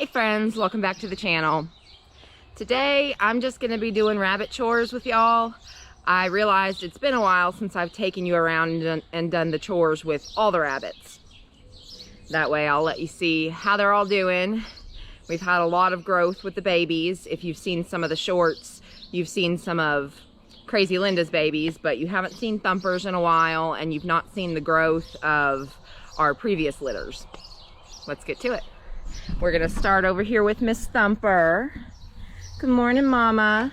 Hey friends, welcome back to the channel. Today I'm just going to be doing rabbit chores with y'all. I realized it's been a while since I've taken you around and done the chores with all the rabbits. That way I'll let you see how they're all doing. We've had a lot of growth with the babies. If you've seen some of the shorts, you've seen some of Crazy Linda's babies, but you haven't seen Thumper's in a while, and you've not seen the growth of our previous litters. Let's get to it. We're gonna start over here with Miss Thumper. Good morning, Mama.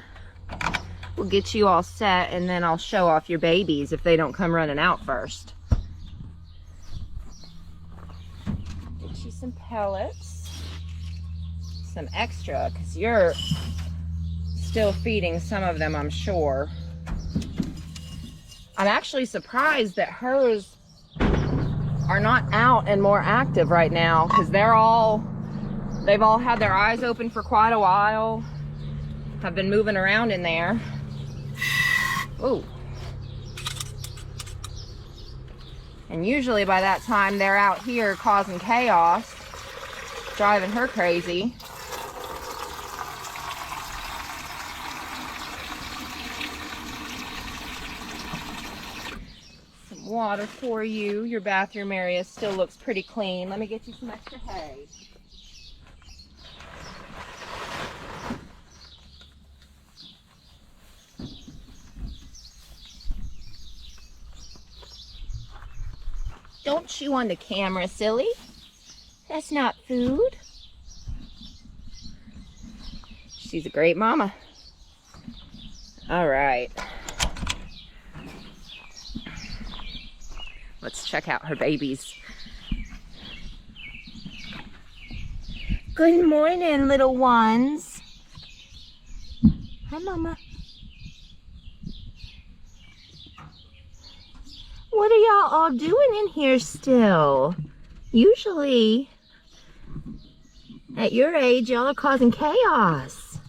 We'll get you all set and then I'll show off your babies if they don't come running out first. Get you some pellets. Some extra, because you're still feeding some of them, I'm sure. I'm actually surprised that hers are not out and more active right now, because they've all had their eyes open for quite a while, have been moving around in there. Ooh. And usually by that time they're out here causing chaos, driving her crazy. Some water for you. Your bathroom area still looks pretty clean. Let me get you some extra hay. Don't chew on the camera, silly. That's not food. She's a great mama. All right. Let's check out her babies. Good morning, little ones. Hi, Mama. What are y'all all doing in here still? Usually, at your age, y'all are causing chaos.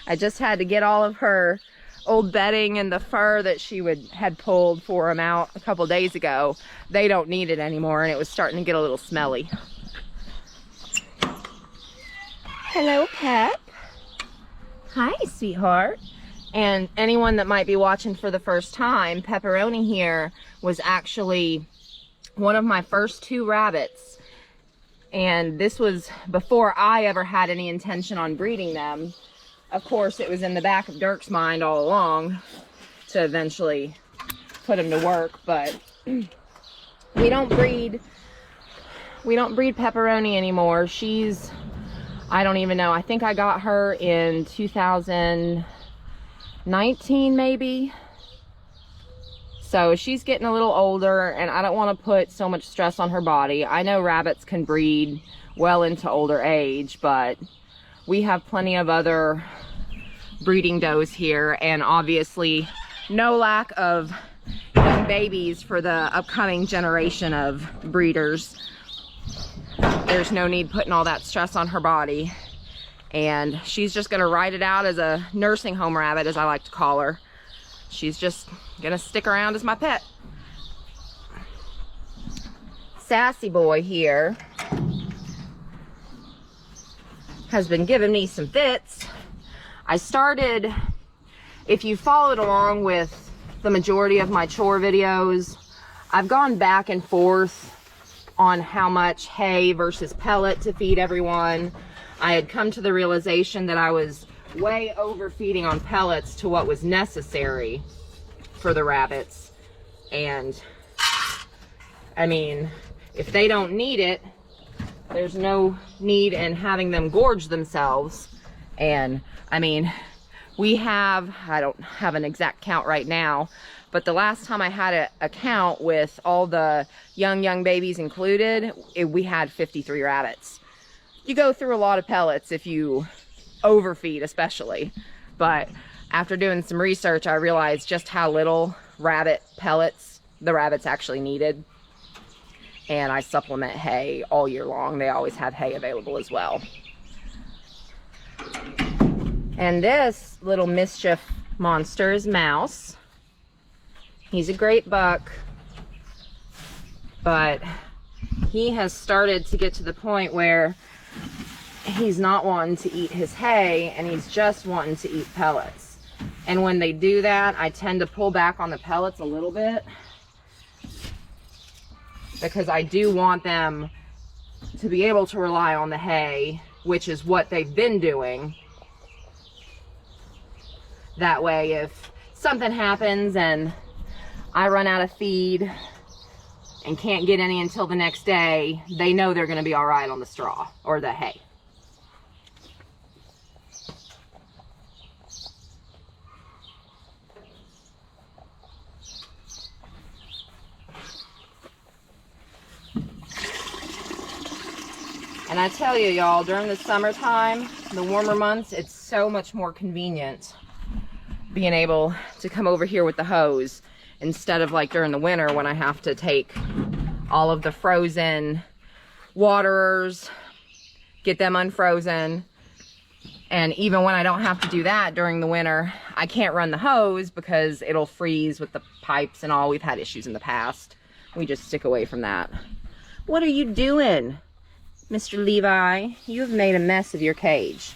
I just had to get all of her old bedding and the fur that she had pulled for them out a couple days ago. They don't need it anymore, and it was starting to get a little smelly. Hello, Pep. Hi, sweetheart. And anyone that might be watching for the first time, Pepperoni here was actually one of my first two rabbits. And this was before I ever had any intention on breeding them. Of course, it was in the back of Dirk's mind all along to eventually put him to work, but we don't breed Pepperoni anymore. She's, I don't even know. I think I got her in 2019 maybe. So she's getting a little older, and I don't want to put so much stress on her body. I know rabbits can breed well into older age, but we have plenty of other breeding does here, and obviously no lack of young babies for the upcoming generation of breeders. There's no need putting all that stress on her body. And she's just gonna ride it out as a nursing home rabbit, as I like to call her. She's just gonna stick around as my pet. Sassy boy here has been giving me some fits. I started, if you followed along with the majority of my chore videos, I've gone back and forth on how much hay versus pellet to feed everyone. I had come to the realization that I was way overfeeding on pellets to what was necessary for the rabbits. And I mean, if they don't need it, there's no need in having them gorge themselves. And I mean, I don't have an exact count right now, but the last time I had a count with all the young babies included, we had 53 rabbits. You go through a lot of pellets if you overfeed, especially. But after doing some research, I realized just how little rabbit pellets the rabbits actually needed. And I supplement hay all year long. They always have hay available as well. And this little Mischief Monster is Mouse. He's a great buck, but he has started to get to the point where he's not wanting to eat his hay and he's just wanting to eat pellets. And when they do that, I tend to pull back on the pellets a little bit because I do want them to be able to rely on the hay, which is what they've been doing. That way, if something happens and I run out of feed and can't get any until the next day, they know they're going to be all right on the straw or the hay. And I tell you, y'all, during the summertime, the warmer months, it's so much more convenient being able to come over here with the hose instead of like during the winter when I have to take all of the frozen waterers, get them unfrozen. And even when I don't have to do that during the winter, I can't run the hose because it'll freeze with the pipes and all. We've had issues in the past. We just stick away from that. What are you doing, Mr. Levi? You have made a mess of your cage.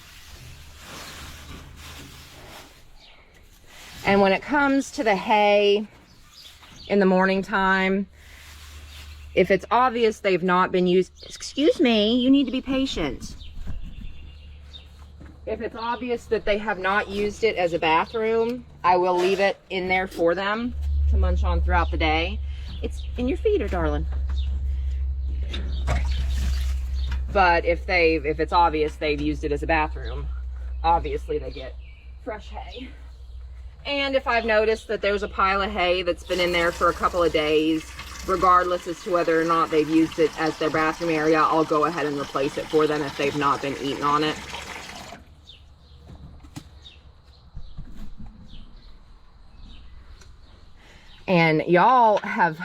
And when it comes to the hay in the morning time, if it's obvious they've not been used, excuse me, you need to be patient. If it's obvious that they have not used it as a bathroom, I will leave it in there for them to munch on throughout the day. It's in your feeder, darling. But if it's obvious they've used it as a bathroom, obviously they get fresh hay. And if I've noticed that there's a pile of hay that's been in there for a couple of days, regardless as to whether or not they've used it as their bathroom area, I'll go ahead and replace it for them if they've not been eating on it. And y'all have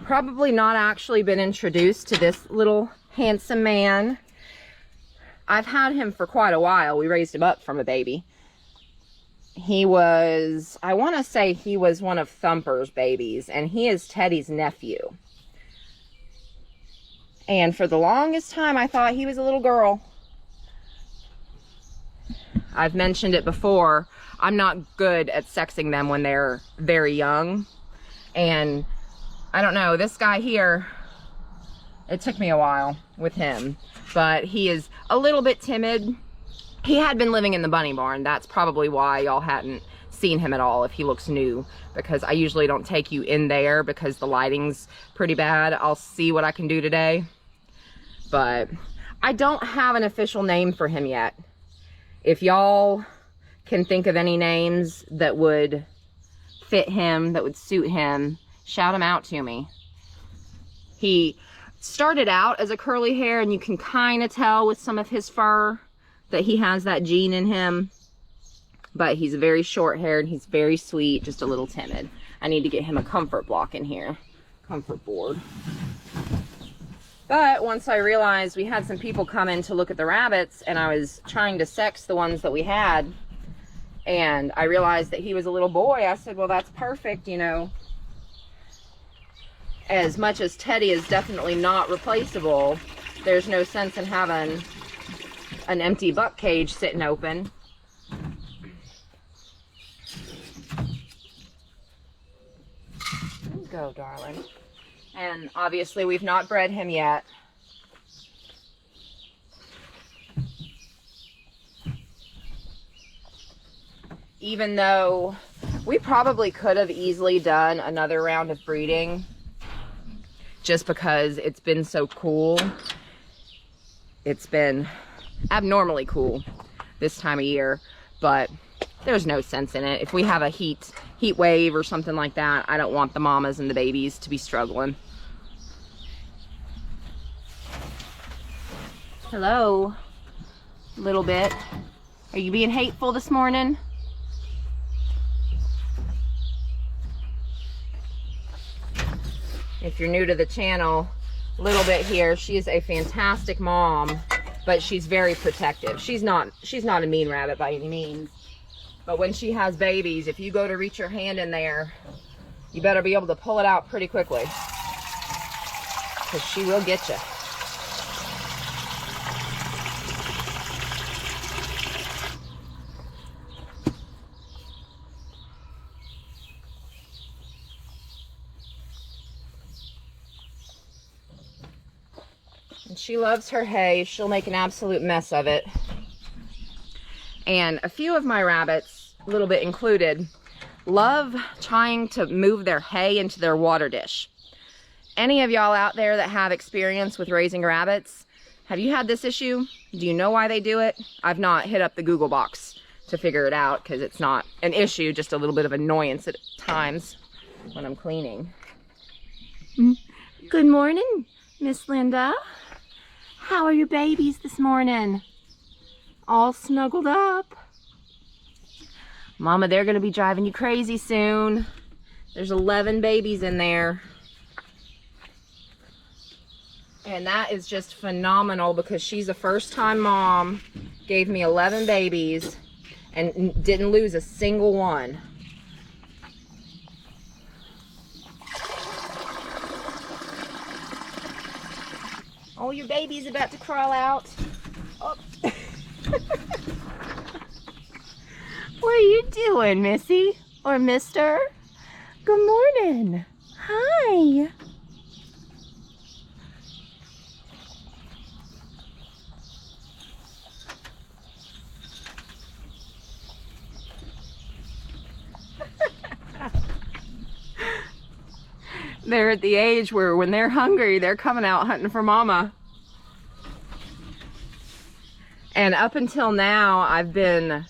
probably not actually been introduced to this little handsome man. I've had him for quite a while. We raised him up from a baby. He was, I want to say he was one of Thumper's babies, and he is Teddy's nephew. And for the longest time, I thought he was a little girl. I've mentioned it before. I'm not good at sexing them when they're very young. And I don't know, this guy here, it took me a while with him, but he is a little bit timid. He had been living in the bunny barn. That's probably why y'all hadn't seen him at all if he looks new, because I usually don't take you in there because the lighting's pretty bad. I'll see what I can do today, but I don't have an official name for him yet. If y'all can think of any names that would fit him, that would suit him, shout them out to me. He started out as a curly hair, and you can kind of tell with some of his fur that he has that gene in him, but he's very short-haired. He's very sweet, just a little timid. I need to get him a comfort block in here, comfort board. But once I realized we had some people come in to look at the rabbits, and I was trying to sex the ones that we had, and I realized that he was a little boy, I said, well, that's perfect, you know. As much as Teddy is definitely not replaceable, there's no sense in having an empty buck cage sitting open. There you go, darling. And obviously we've not bred him yet. Even though we probably could have easily done another round of breeding, just because it's been so cool. It's been abnormally cool this time of year, but there's no sense in it. If we have a heat wave or something like that, I don't want the mamas and the babies to be struggling. Hello, little bit. Are you being hateful this morning? If you're new to the channel, little bit here, she is a fantastic mom, but she's very protective. She's not a mean rabbit by any means. But when she has babies, if you go to reach your hand in there, you better be able to pull it out pretty quickly. because she will get you. And she loves her hay. She'll make an absolute mess of it. And a few of my rabbits, a little bit included, love trying to move their hay into their water dish. Any of y'all out there that have experience with raising rabbits, have you had this issue? Do you know why they do it? I've not hit up the Google box to figure it out because it's not an issue, just a little bit of annoyance at times when I'm cleaning. Good morning, Miss Linda. How are your babies this morning? All snuggled up? Mama, they're gonna be driving you crazy soon. There's 11 babies in there. And that is just phenomenal because she's a first-time mom, gave me 11 babies, and didn't lose a single one. Oh, your baby's about to crawl out. Oh. What are you doing, Missy? Or Mister? Good morning. Hi. They're at the age where when they're hungry, they're coming out hunting for mama. And up until now, I've been,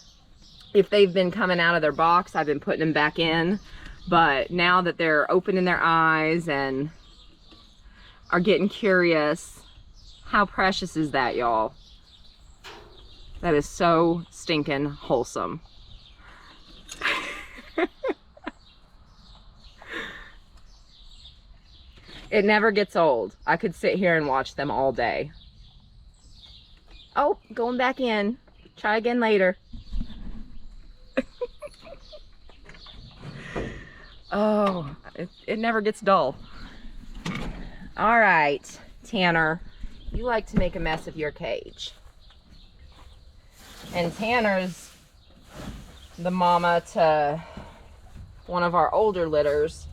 if they've been coming out of their box, I've been putting them back in. But now that they're opening their eyes and are getting curious, how precious is that, y'all? That is so stinking wholesome. It never gets old. I could sit here and watch them all day. Oh, going back in. Try again later. Oh, it never gets dull. All right, Tanner, you like to make a mess of your cage. And Tanner's the mama to one of our older litters,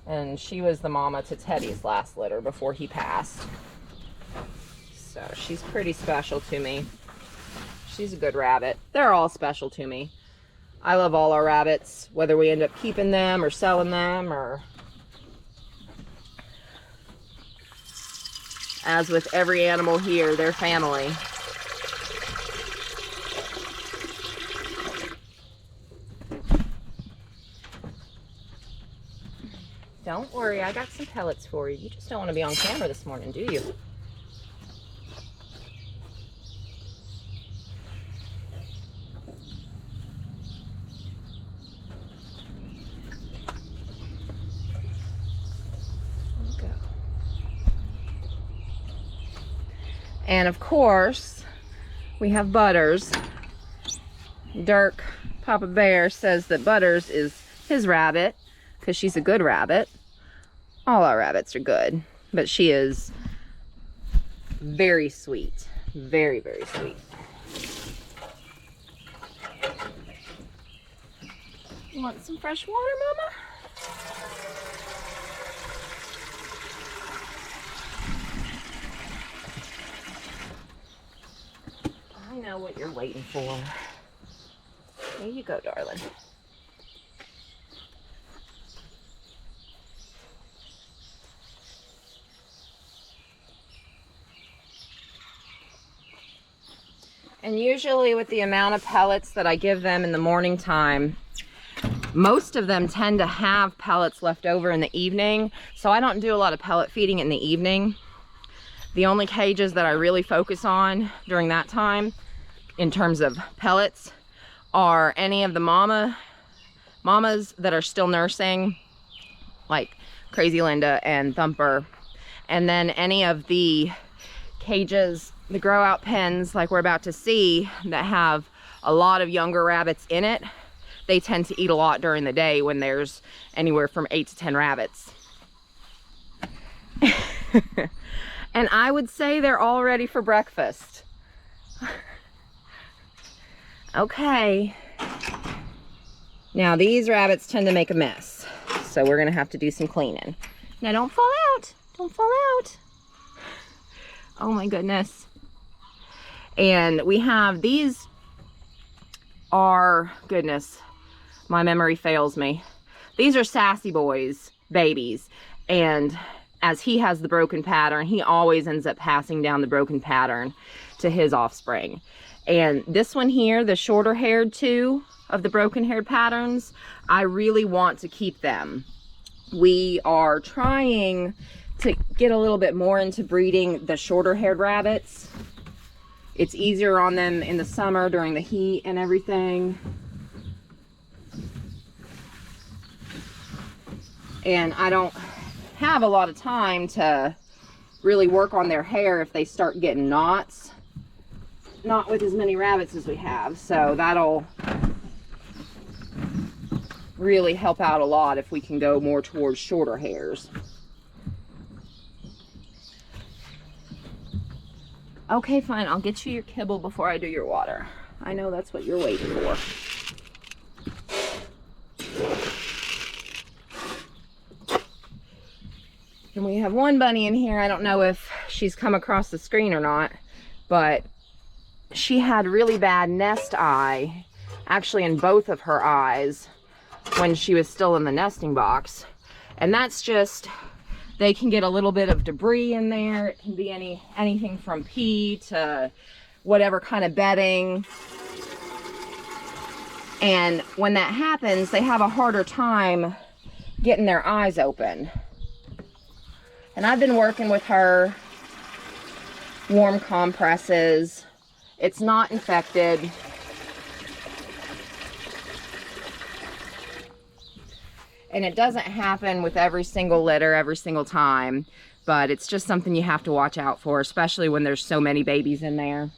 and she was the mama to Teddy's last litter before he passed. So she's pretty special to me. She's a good rabbit. They're all special to me. I love all our rabbits, whether we end up keeping them or selling them, or as with every animal here, they're family. Don't worry, I got some pellets for you. You just don't want to be on camera this morning, do you? Go. And of course, we have Butters. Dirk, Papa Bear, says that Butters is his rabbit because she's a good rabbit. All our rabbits are good, but she is very sweet. Very, very sweet. You want some fresh water, Mama? I know what you're waiting for. Here you go, darling. And usually with the amount of pellets that I give them in the morning time, most of them tend to have pellets left over in the evening. So I don't do a lot of pellet feeding in the evening. The only cages that I really focus on during that time in terms of pellets are any of the mamas that are still nursing, like Crazy Linda and Thumper, and then any of the cages, the grow out pens like we're about to see, that have a lot of younger rabbits in it. They tend to eat a lot during the day when there's anywhere from 8 to 10 rabbits. And I would say they're all ready for breakfast. Okay. Now these rabbits tend to make a mess, so we're gonna have to do some cleaning. Now don't fall out. Don't fall out. Oh my goodness. And we have these are, goodness, my memory fails me. These are Sassy Boy's babies, and as he has the broken pattern, he always ends up passing down the broken pattern to his offspring. And this one here, the shorter haired two of the broken haired patterns, I really want to keep them. We are trying to get a little bit more into breeding the shorter haired rabbits. It's easier on them in the summer during the heat and everything. And I don't have a lot of time to really work on their hair if they start getting knots. Not with as many rabbits as we have, so that'll really help out a lot if we can go more towards shorter hairs. Okay, fine, I'll get you your kibble before I do your water. I know that's what you're waiting for. And we have one bunny in here. I don't know if she's come across the screen or not, but she had really bad nest eye, actually in both of her eyes, when she was still in the nesting box. And that's just, they can get a little bit of debris in there. It can be anything from pee to whatever kind of bedding. And when that happens, they have a harder time getting their eyes open. And I've been working with her, warm compresses. It's not infected. And it doesn't happen with every single litter, every single time, but it's just something you have to watch out for, especially when there's so many babies in there.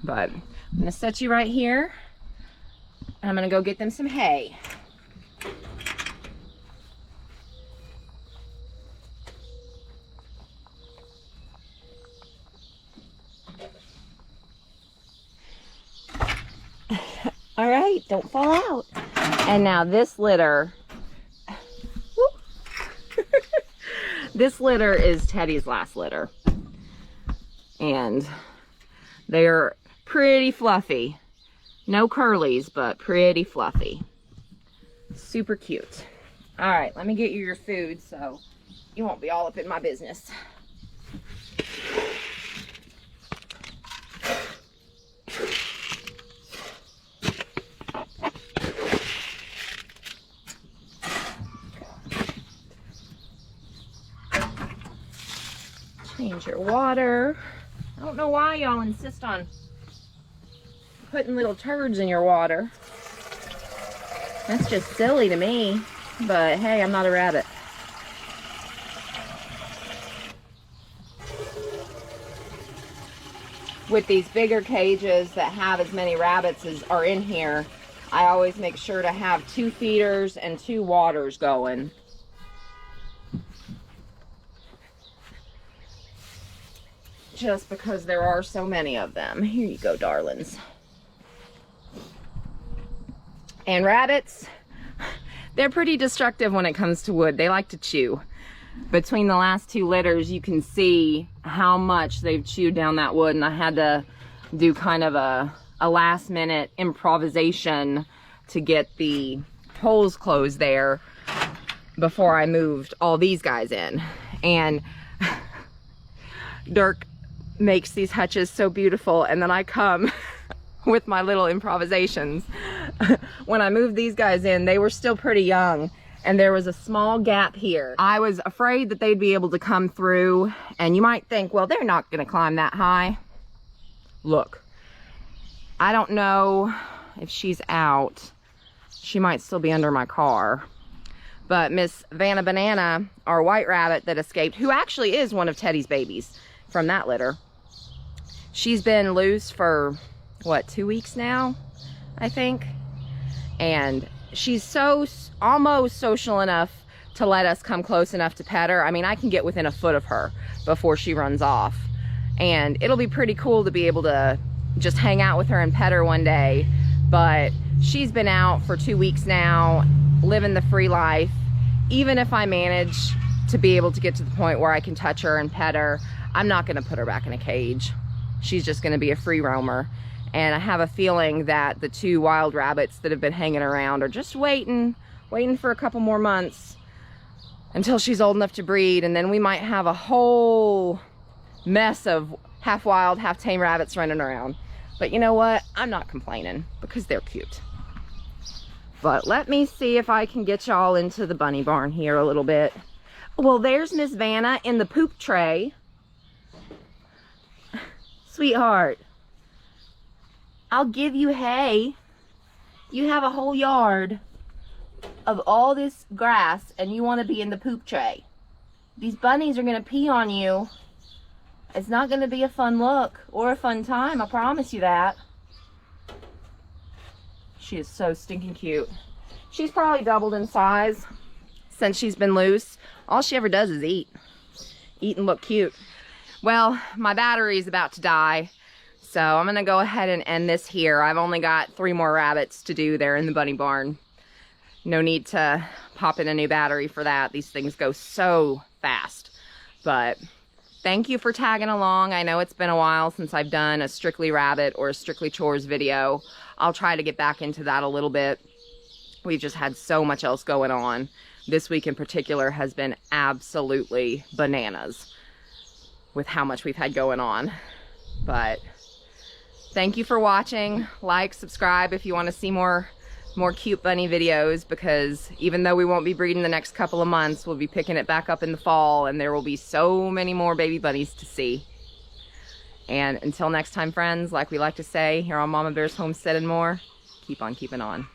But I'm gonna set you right here, and I'm gonna go get them some hay. All right, don't fall out. And now this litter, this litter is Teddy's last litter. And they're pretty fluffy. No curlies, but pretty fluffy. Super cute. All right, let me get you your food so you won't be all up in my business. Change your water. I don't know why y'all insist on putting little turds in your water. That's just silly to me, but hey, I'm not a rabbit. With these bigger cages that have as many rabbits as are in here, I always make sure to have 2 feeders and 2 waters going. Just because there are so many of them. Here you go, darlings. And rabbits, they're pretty destructive when it comes to wood. They like to chew. Between the last 2 litters, you can see how much they've chewed down that wood, and I had to do kind of a last minute improvisation to get the holes closed there before I moved all these guys in. And Dirk makes these hutches so beautiful, and then I come with my little improvisations. When I moved these guys in, they were still pretty young, and there was a small gap here. I was afraid that they'd be able to come through, and you might think, well, they're not gonna climb that high. Look, I don't know if she's out. She might still be under my car. But Miss Vanna Banana, our white rabbit that escaped, who actually is one of Teddy's babies from that litter, she's been loose for, what, 2 weeks now, I think? And she's so almost social enough to let us come close enough to pet her. I mean, I can get within a foot of her before she runs off. And it'll be pretty cool to be able to just hang out with her and pet her one day. But she's been out for 2 weeks now, living the free life. Even if I manage to be able to get to the point where I can touch her and pet her, I'm not gonna put her back in a cage. She's just gonna be a free roamer. And I have a feeling that the 2 wild rabbits that have been hanging around are just waiting for a couple more months until she's old enough to breed, and then we might have a whole mess of half wild, half tame rabbits running around. But you know what? I'm not complaining because they're cute. But let me see if I can get y'all into the bunny barn here a little bit. Well, there's Miss Vanna in the poop tray. Sweetheart, I'll give you hay. You have a whole yard of all this grass and you want to be in the poop tray. These bunnies are going to pee on you. It's not going to be a fun look or a fun time, I promise you that. She is so stinking cute. She's probably doubled in size since she's been loose. All she ever does is eat and look cute. Well, my battery is about to die, so I'm going to go ahead and end this here. I've only got 3 more rabbits to do there in the bunny barn. No need to pop in a new battery for that. These things go so fast. But thank you for tagging along. I know it's been a while since I've done a strictly rabbit or a strictly chores video. I'll try to get back into that a little bit. We've just had so much else going on. This week in particular has been absolutely bananas with how much we've had going on. But thank you for watching. Like, subscribe if you want to see more cute bunny videos, because even though we won't be breeding the next couple of months, we'll be picking it back up in the fall, and there will be so many more baby bunnies to see. And until next time, friends, like we like to say here on Mama Bear's Homestead and More, keep on keeping on.